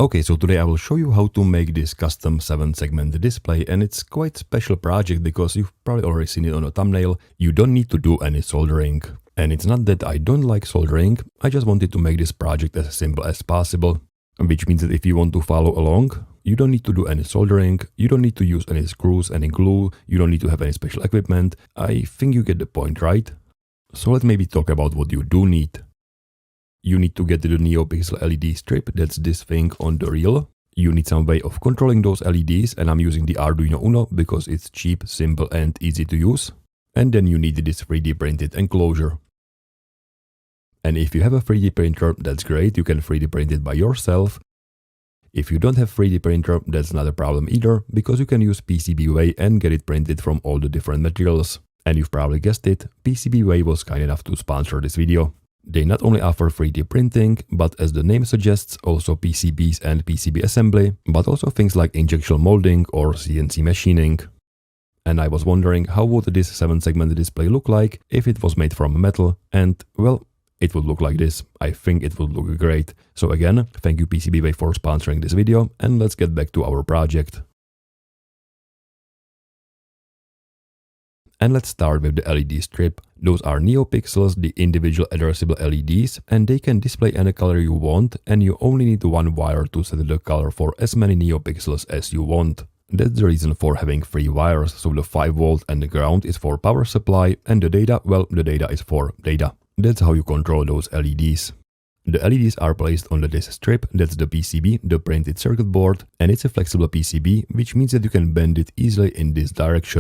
Okay, so today I will show you how to make this custom 7-segment display, and it's quite special project because you've probably already seen it on a thumbnail. You don't need to do any soldering. And it's not that I don't like soldering, I just wanted to make this project as simple as possible. Which means that if you want to follow along, you don't need to do any soldering, you don't need to use any screws, any glue, you don't need to have any special equipment. I think you get the point, right? So let's maybe talk about what you do need. You need to get the NeoPixel LED strip, that's this thing on the reel. You need some way of controlling those LEDs, and I'm using the Arduino Uno because it's cheap, simple and easy to use. And then you need this 3D printed enclosure. And if you have a 3D printer, that's great, you can 3D print it by yourself. If you don't have 3D printer, that's not a problem either, because you can use PCBWay and get it printed from all the different materials. And you've probably guessed it, PCBWay was kind enough to sponsor this video. They not only offer 3D printing, but as the name suggests, also PCBs and PCB assembly, but also things like injection molding or CNC machining. And I was wondering how would this 7-segment display look like if it was made from metal, and well, it would look like this. I think it would look great. So again, thank you PCBWay for sponsoring this video, and let's get back to our project. And let's start with the LED strip. Those are NeoPixels, the individual addressable LEDs, and they can display any color you want, and you only need one wire to set the color for as many NeoPixels as you want. That's the reason for having 3 wires, so the 5 volt and the ground is for power supply, and the data, well, the data is for data. That's how you control those LEDs. The LEDs are placed on this strip, that's the PCB, the printed circuit board, and it's a flexible PCB, which means that you can bend it easily in this direction.